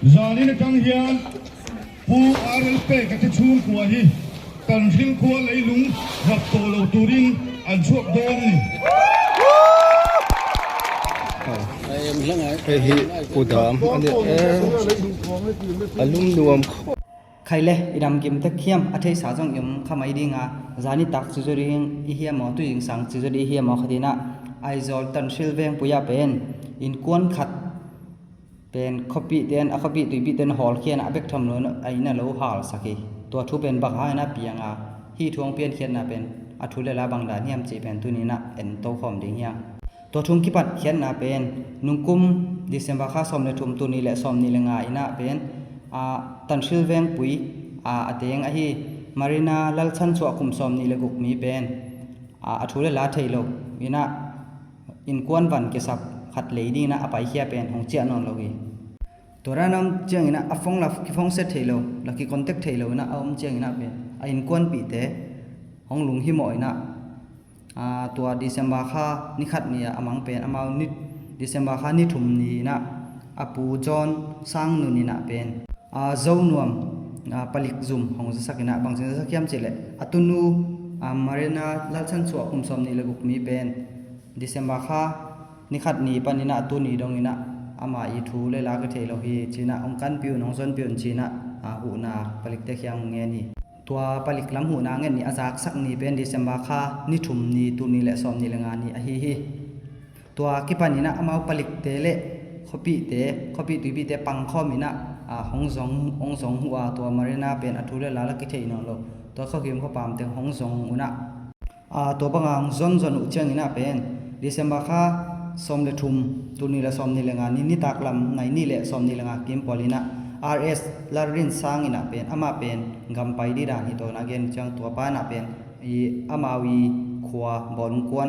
zani na kang hian pu RLP ka te chum kwa hi kan thing kwa leilung rap to lo turin an chuak don ni hi udam ane alum nuam ใครเล่อิดำกิมตะเคียมอาทิตย์สาจงยมขมายดีงาจานิตักจุจริงอีเฮียหมอตุยิงสังจุจริเฮียหมอคดีนะไอซอลตันชิลเวงปุยาเป็นอินกวนขัดเป็นคอปีเตียนคอปีตุยปีเตียนฮอลเขียนอเบกทำโนไอน่าโลฮาลสักทีตัวทุเป็นบักหายนะเปียงาฮีทวงเปียนเขียนนะเป็นอัทุเลลาบังดาเนียมจีเป็นตุนีนะเอ็นโตคอมดิงยังตัวทุงกิปัดเขียนนะเป็นนุงกุมดิเซมบาคาสอมเลทุมตุนีและสอมนิเลงาอินะเป็นตันชิลเวงปุยเตียงฮีมารีนาลัลชันสวกุมสอมนิเลกุกมีเป็นอัทุเลลาเทโลอินะอินกวนวันเกสับขัดเลยดีนะอภัยเขียเป็นของเจ้านนโลกีตัวนั้นเจียงนะฟงลับกิฟงเซตเทโลลักกิคอนแทคเทโลนะเอาเจียงนะเป็นอินกวนปีเตของลุงฮิโมยนะตัวดิเซมบาคานิขัดเนี่ยอมังเป็นอมานิดดิเซมบาคานิถุมนีนะอปูจอนสร้างนุนีนะเป็นเจ้านวมผลิตซุ่มของสักนะบางสิ่งสักยามเจเลตุนูมารีนาลัลชันสวกุมสอมนิเลกุกมีเป็นดิเซมบาคานิขัดนีปานินะตุนีดงนินะอามาอีทูเลลากเทโลฮีจีนะองกันปิวน้องซนปิวจีนะหูนาผลิตเตคียงเงี้ยนี่ตัวผลิตลำหูนาเงี้ยนี่อาจากสักนีเป็นดิเซมบาคานิถุมนีตุนีและสอมนิเลงานีฮีตัวกิปานินะอามาผลิตเตเลขปีตุบีเตปังข้อมินะห้องสองหัวตัวมารีนาเป็นอัทุเลลาลักเทนอโลตัวเขาเขียนเขาปามเต็งห้องสองอุนะตัวบางจนอุเชียงนี่นะเป็นดิเซมบาคาสอมเลทุมตุนีและสอมนิเลงานี่นิตักลำในนี่แหละสอมนิเลงากิมปอลินะ RS ลารินสร้างอินะเป็นอามาเป็นกำไปดีดานี่ตัวนักเรียนจังตัวป้านะเป็นอามาวีขวาบอลกวน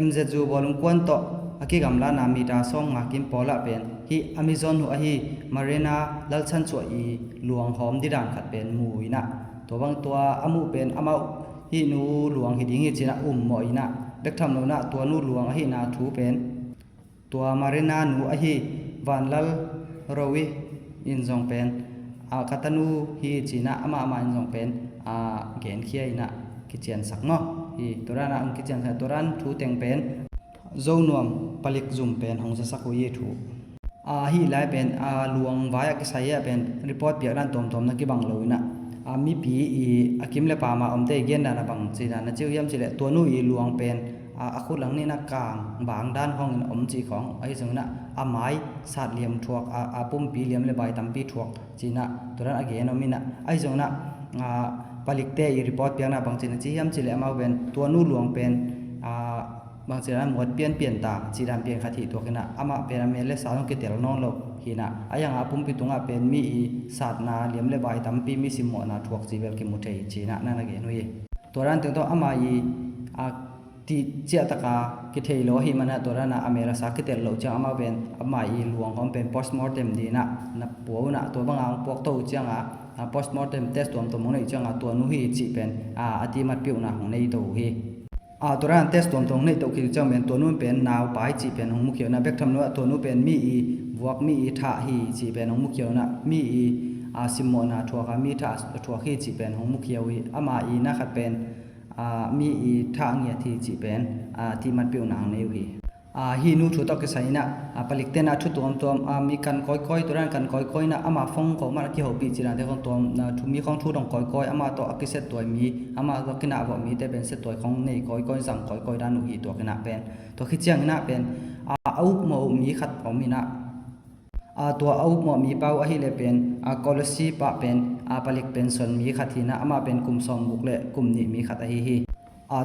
MZ จูบอลกวนโตอากิกำลานามีตาส่งมากิมปอละเป็นฮีอเมซอนหัวฮีมาเรนาลัลชันสวยหลวงหอมดีดานขัดเป็นหมูอินะตัวบางตัวอามูเป็นอามาฮีนูหลวงฮิดิ้งฮิจินะหมออินะเด็กทำโนนะตัวนูหลวงฮีนาทูเป็นตัวมาเรนานูฮีวันลัลโรวิอินซองเป็นคาตานูฮีจินะอามาอินซองเป็นเกนเคียอินะกิเจียนสักเนาะฮีตัวนั้นกิเจียนสักตัวนั้นทูเต็งเป็นโจนวมผลิตซุ่มเป็นของสักกุยทูฮีไลเป็นหลวงวายกิสายเป็นรีพอร์ตเปียกด้านตอมนักกิบังโลยนะมีปีกิมเลปามาเตเกนดานะบังจีดานะเจียวยามจีเลตัวนู้หลวงเป็นคุดหลังนี่นะกลางบางด้านของจีของไอ้ส่วนนะไม้ศาสตร์เหลี่ยมถวกปุ่มปีเหลี่ยมเลยใบตั้มปีถวกจีนะตัวนั้นเกนมินะไอ้ส่วนนะผลิตเตยรีพอร์ตเปียกนะบางจีนะเจียมจีเลมาเป็นตัวนู้หลวงเป็นบางทีนั้นหมดเปลี่ยนตาจีดานเปลี่ยนคติตัวกันนะอามาเป็นเมลเลสาวต้องกิเตลนองโลหินะอย่างปุ่มปิตุงเป็นมีศาสตร์นาเลี้ยมเลบายตั้มปีมีสิมอนาถวกจีเวลกิมุเทจีนะนั่นเองนุ้ยตัวนั้นถึงตัวอามาที่เจ้าตะกากิเทโลหิมันนะตัวนั้นอเมริกากิเตลโลจังอามาเป็นอามาหลวงของเป็น post mortem ดีนะนับปัวนะตัวบางพวกโตจังpost mortem test ตัวมันนี่จังตัวนู้ยจีเป็นอธิมัดปิวนะของในตัวฮีตัวนั้นเทสตรงนี้ตัวคือจะเป็นตัวนู้นเป็นนาวปลายจีเป็นของมุขเขียวนะเบกทำนู้นตัวนู้นเป็นมีบวกมีท่าฮีจีเป็นของมุขเขียวนะมีซิมโมนาทัวร์มีท่าทัวร์ฮีจีเป็นของมุขเขียวอามานะขัดเป็นมีท่าเงียที่จีเป็นที่มันเปียวนางในวีฮีนูชุดตอกใส่นะผลิตเตนะชุดตัวมีกันก้อยตัวนั้นกันก้อยนะอามาฟงของมันที่หัวปีจีนันที่ของตัวทุมีของชุดของก้อยอามาตัวกิเซตตัวมีอามาตัวกินาบอกมีแต่เป็นเซตตัวของในก้อยสั่งก้อยด้านหนุ่ยตัวกินาเป็นตัวขี้เจียงนะเป็นเอาหมอมีขัดของมีนะตัวเอาหมอมีเป้าให้เลยเป็นกอลซีปะเป็นผลิตเป็นส่วนมีขัดทีนะอามาเป็นกลุ่มสองบุกเลยกลุ่มนี้มีขัดฮี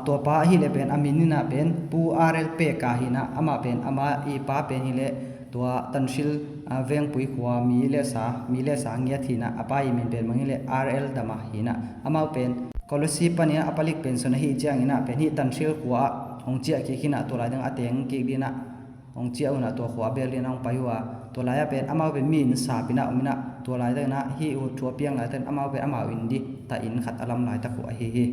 ตัวป้าฮิเลเป็นอามินินะเป็นปูRLPกาหินะอามาเป็นอามาป้าเป็นฮิเลตัวตันชิลเวงปุยขวามีเลสาเงียทีนะป้ามินเป็นมังฮิเล RL ดามาหินะอามาเป็นกอลซีปะเนี่ยผลิตเป็นส่วนฮีเจียงหินะเป็นฮิตันชิลขวาของเจียกิขินะตัวลายดังเตียงกิดีนะของเจียวนะตัวขวาเบลลีนองไปว่าตัวลายเป็นอามาเป็นมีนสาปินะมินะตัวลายดังนะฮิอุทัวเปียงลายแต่อามาเป็นอามาวินดีแต่อินขัดอลัมลายตะขวาฮี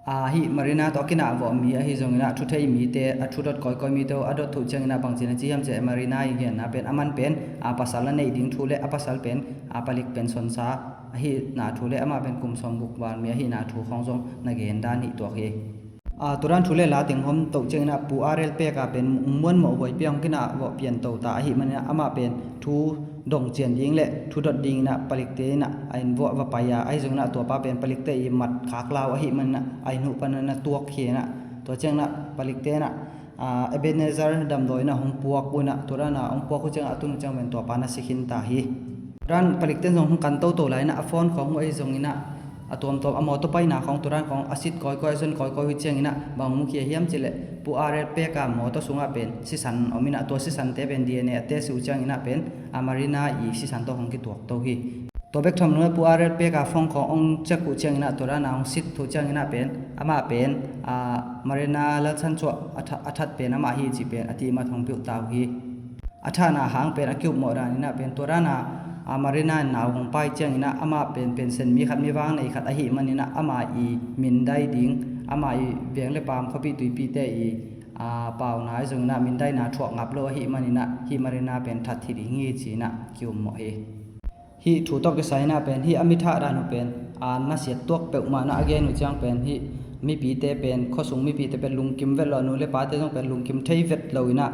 hi marina to kina vo mi hi zongina thu thei mi te thu dot koi mi to adot thu changina bangchina chi ham che marina igen na pen aman pen pasal nei ding thule pasal pen palik pen son sa hi na thule ama pen kum som buk wan mi hi na thu khong jong na gen dan hi to hi turan thule la ting hom to changina pu rl pe ka pen mon mo hoi piang kina vo pian to ta hi man ama pen thu dong chen ding le thu dot ding na palik te na ain vo va pa ya ai jong na to pa pen palik te i mat khak law hi man na ai nu pan na tuak khe na to chang na palik te na ebenezer dam doi na hong puak una turana ong puak ku chang atun chang men to pa na sikhin ta hi ran palik te jong kan to lai na phone khong ai jong ina atom to amo to pai na khong turan khong asit koi jon koi hu chang ina bang mu khia hiam chile pu rl pe ka mo to sunga pen si san omina to si san te ben dna te su chang ina pen amarina i si san to hong ki tuak to hi to bek thom no pu rl pe ka phong khong ong chak ku chang ina turana ong sit thu chang ina pen ama pen marina la chan cho athat pen ama hi chi pen ati ma thong pu ta hi athana hang pen akyu mo ran ina pen turana marina naw hong pai chang ina ama pen sen mi khat mi wang nei khat a hi manina ama i min dai ding ama i beng le pam khopi tui pi te i paw na jong na min dai na thuak ngap lo hi manina hi marina pen that thi ngi chi na kyum mo hi thu tok ke sai na pen hi amitha ra nu pen na siat tok pe ma na again nu chang pen hi mi pi te pen khosung mi pi te pen lung kim vel lo nu le pa te jong pen lung kim thei vet lo ina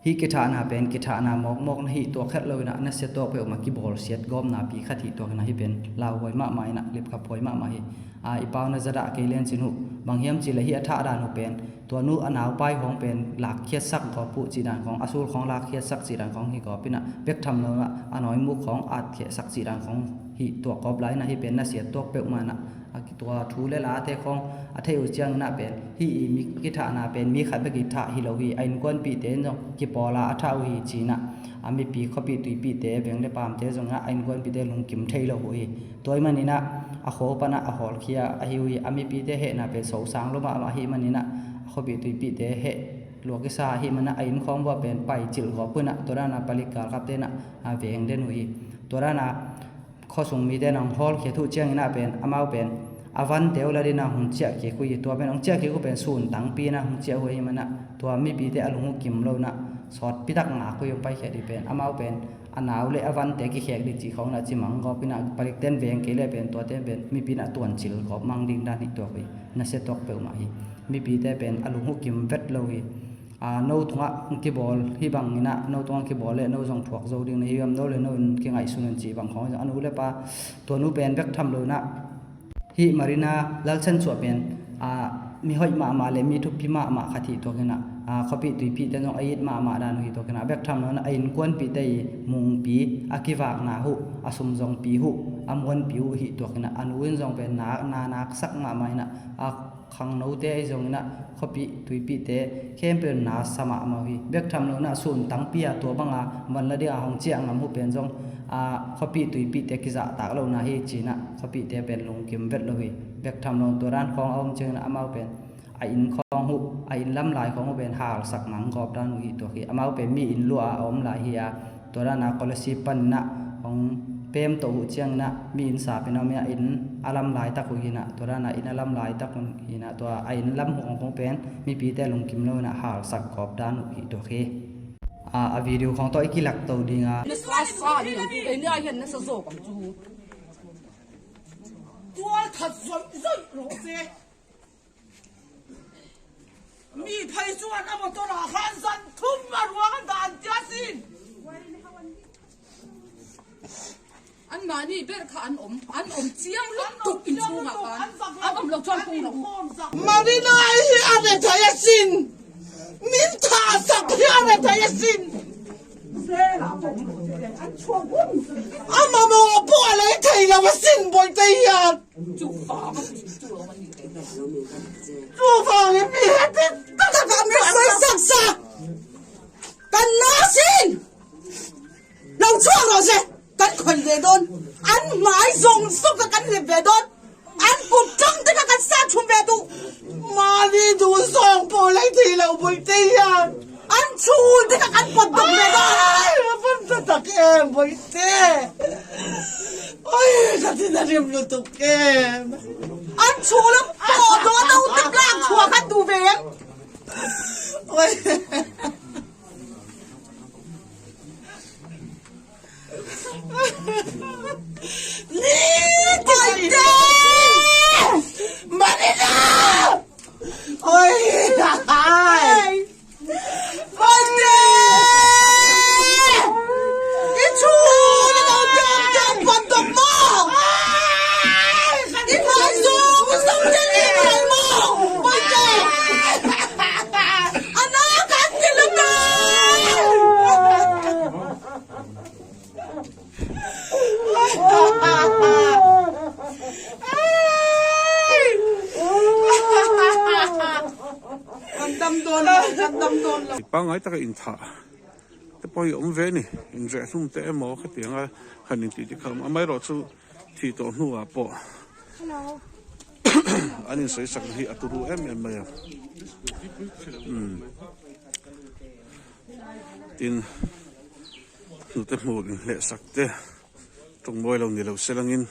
hi kitha na pen kitha na mok na hi to khat lo na na se to pe ma ki bol siat gom na pi khathi to na hi pen law hoi ma mai na lip kha phoi ma hi i paw na zara ke len chinu banghiam chi la hi atha ra nu pen to nu anaw pai hong pen lak khiat sak ko pu chi dan khong asul khong lak khiat sak chi dan khong hi ko pina bek tham no anoi mu khong at khe sak chi dan khong hi to kop lai na hi pen na siat to pe ma na ki to thu le la te khong athei u chang na pen hi mi ki tha na pen mi khat be ki tha hi lo hi ain kon pi te no ki pola atha u hi chi na ami pi khopi tui pi te beng le pam te jong na ain kon pi te lung kim thei lo hi toy manina a kho pana a hol khia a hi wi ami pi te he na pe so sang lo ma hi manina khopi tui pi te he lo ki sa hi mana ain khom wa pen pai chil ho puna torana palika kap te na veng den hui torana khosung mi den ang hol khe thu chang na pen amau pen avan teu la dina hung chia ke ku yi to pen ong chia ke ku pen sun tang pi na hung chia hoi mana to mi pi te alung kim lo na sot pi tak nga ku yom pai khe di pen amau pen anaw le avan te ki khek di chi khong na chi mang go pina palik ten veng ke le pen to ten pen mi pi na tuan chil ko mang ding dan hi to pi na se tok pe ma hi mi pi te pen alung kim vet lo hi no thunga ki bol hi bang ina no tong ki bol le no jong thuak zo ding ni yam no le no ki ngai sunan chi bang khong anu le pa to nu pen bek tham lo na hi marina lalchan chu pen mi hoi ma le mi thu pi ma khathi to kena khopi tui pi te jong ait ma dan hi to kena bek tham no na ain kon pi te mung pi akiwak na hu asum jong pi hu amon pi hu hi to kena anuin jong pen na sak ma mai na khang no te jong na khopi tui pi te khem pe na sama ma hi bek tham no na sun tang pi a to banga man la dia hong chiang ngam hu pen jong khopi tui pi te ki za ta lo na hi chi na khopi te pen lung kim vet lo hi bek tham no to ran khong om cheng na amau pen in khong hu in lam lai khong pen hal sak mang gop dan hi to hi amau pen mi in lu a om lai hi a to ran na kolasi pan na ong pem to chiang na mi in sa pe no me in alam lai ta ku hi na to ran na in alam lai ta kun hi na to in lam hong khong pen mi pi te lung kim lo na hal sak gop dan hi to hi a video khong to ikilak to dinga na sa ni ai ni ai hen na sa zo kam chu tua khat zoi zoi ro se mi phai chuan amo to ra khan san thum ma ruang dan ja sin an ma ni ber kha an om chiang lu tuk in chu ma kan am lo chon kung lo marina hi ane thaya sin min tha sak hi ane thaya sin ama mo po ale thai la sin boy te ya chu fa ma chu fa ni pi te ta ka mi sai sak sa kan na sin lo chuang lo se kan khon ve don an mai zong su ka kan le ve don an pu chang te ka kan sa chum ve du ma ni du song po lai thi lo boy te ya an chu te ka kan pot dong ve don pun ta tak em boy te oi ka ti na rim lu tu ke an chu lo po โดนเอาตะกร้าชัวคันดูเวงโอ้ยนี่ไปเด้มาดินะโอ้ยไปเด้อีชูนี่เราจำปันตบมองอีพายซูมันส่งจะรีบไปมองไปเด้อันนั้นกันกินแล้วนะดำโดนเลย ปังไอ้ตะกินถ่าแต่พออยู่เวนี่อินเจสุ่มเตะหมอขัดเตียงขันนิติที่เขาไม่รอสู้ที่ตัวหนูอ่ะปออันนี้ใส่สักทีอัตุรุมาตินหนูเตะหมดเละสักเตะตรงมวยเราเนี่ยเราเสลังอิน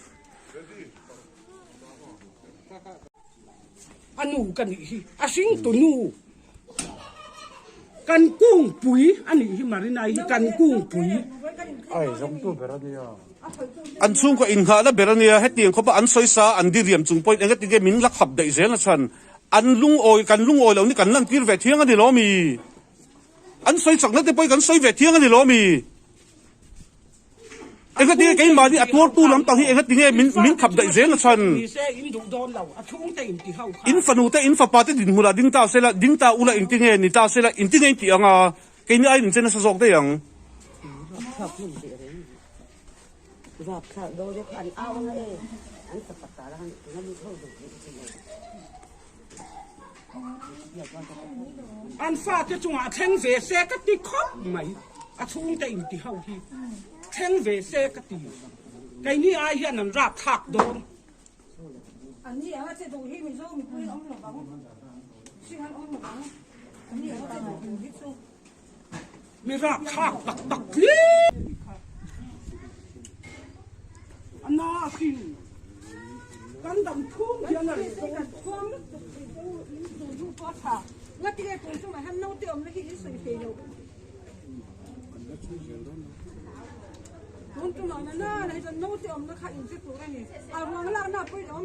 อันนูกันนี่อาสิงตัวนูกันกุ้งปุ๋ยอันนี้ที่มารินายกันกุ้งปุ๋ยอันซุ่มก็อินหาแล้วเบรเนียให้เตียงเขาบอกอันซอยซาอันดีเรียมจุงปอยเองก็ติเกมินลักขับได้เสียนะฉันอันลุงโอยกันลุงโอยเหล่านี้กันนั่งกินเวทเที่ยงกันที่ล้อมีอันซอยสักนั่นแต่ปอยกันซอยเวทเที่ยงกันที่ล้อมีเองก็ติเกมาที่อัตัวตู้ลำตาที่เองก็ติเกมินขับได้เสียนะฉันอินฟานูแต่อินฟาปาเตดินหูละดิ้งตาเสละดิ้งตาอุละอินติเกนิตาเสละอินติเกนที่อ่ะเกนี่ไอ้หนึ่งเจนสะสกได้ยังอันฟ้าจะจงอาเทงเวเซกติคบไหมอาทุ่งแต่อินติเฮาที่เทงเวเซกติไกนี่ไอ้เหี้ยนั่นราบทักโดนอันนี้อาจจะดูที่มีโซ่มีปืนอ้อมหลบบังสิ่งนั้นอ้อมหลบบังอันนี้อาจจะดูที่โซ่มีราบทักตักนี่อันน่าคิดกันดำทุ่งเดียวนั่นกันท่วมดูดูปอดค่ะแล้วที่ไอ้ปุ่มช่วงไหนฮันโน้ตเดียวมันที่ยิ่งสวยเฟี้ยวคุณจุ่มเอาหน้าในจะโน้ตเดียวมันค่ะอินสิบตัวนี่เอาวางล่างหน้าไปล้อม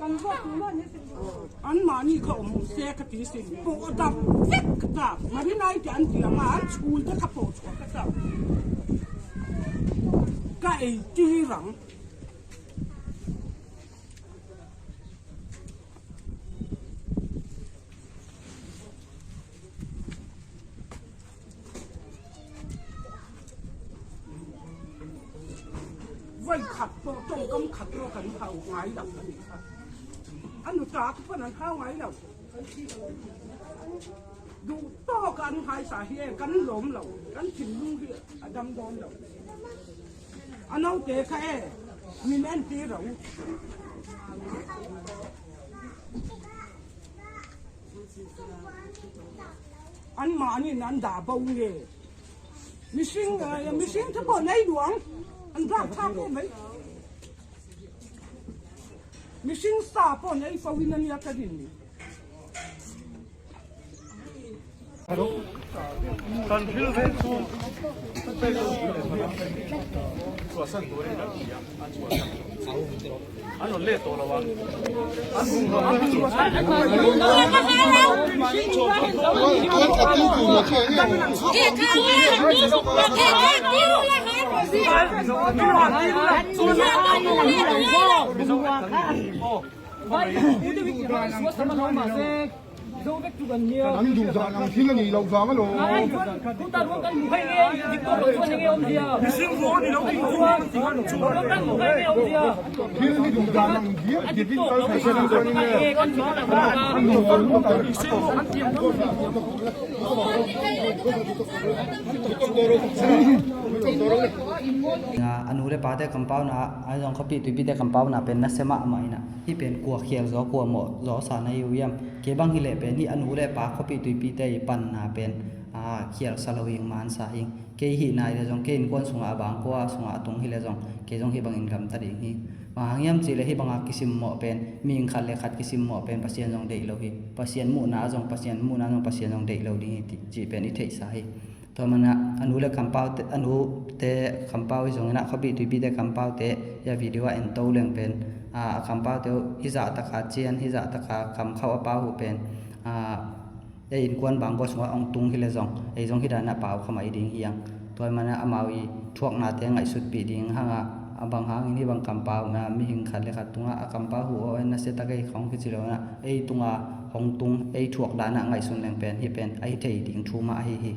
กันพวกมันนี่สิอันมานี่เขาเซกติสิปูดับเซ็กดับมาที่ไหนจะอันเดียวมาชูจะขับโผล่ชัวกระดับก็ไอ้จีหลังไว้ขัดตัวจงกำขัดตัวกันเขาไงดับกันนี่ครับอันหนูตาทุกคนนั้นเข้าไงแล้วดูต่อกันหายสาเหตุกันหลมเรากันถิ่นลุงเหี้ยดำโดนเราอันเอาเตะแค่มีแน่นตีเราอันมานี่นั้นด่าเบาเงี้ยมิซิงถ้าบอกในหลวงอันรับทักได้ไหมมิซิงสาปอนไอ้ฟาวินันยากระดิ่งตอนพิลเวซูอันนั้นเล่ตัวละวันอันนู้น咱们就咱听了你老啥个喽？听了你就咱们你这刚才说的那anu le pate compound a ajong khapi tupi te compound na pen na sema amaina hi pen kwa khial zo kwa mo zo sa na yuyam ke bang hi le pen hi anu le pa khapi tupi te pan na pen เขียสลาวิงมันสาหิงเกหินายเลยจงเกนกวนสงอาบางกว่าสงอาตรงฮิเลจงเกจงฮิบังอินกัมตัดหิงบางยามจีเลยฮิบังอากิซิมเหมาะเป็นมีขัดเลยขัดกิซิมเหมาะเป็นปัสเซียนจงเดโลหิปัสเซียนมูนาจงปัสเซียนมูนาจงปัสเซียนจงเดโลดิจีเป็นอิเทสาหิตัวมันอนุเลคัมเปาอนุเตคัมเปาจงนะเขาบีตุบีเตคัมเปาเตยาวิดีโอเอ็นโตเรื่องเป็นคัมเปาเตฮิจาตะขาเจียนฮิจาตะขาคำเข้าเปาหูเป็นได้ยินกวนบางก็สงว่าองตุงฮิเลจงไอจงฮิดานะเปาเข้ามาดิ่งเฮียงตัวมันอามาวีทวกนาเตงไอสุดปีดิ่งห่างบางหางนี่บางคัมเปามีหิงขัดเลยขัดตุงคัมเปาหูเอ็นเซตะเกยของกิจิโลนะไอตุงหงตุงไอทวกดานะไอสุนแรงเป็นฮิเป็นไอเทดิ่งทูมาฮิ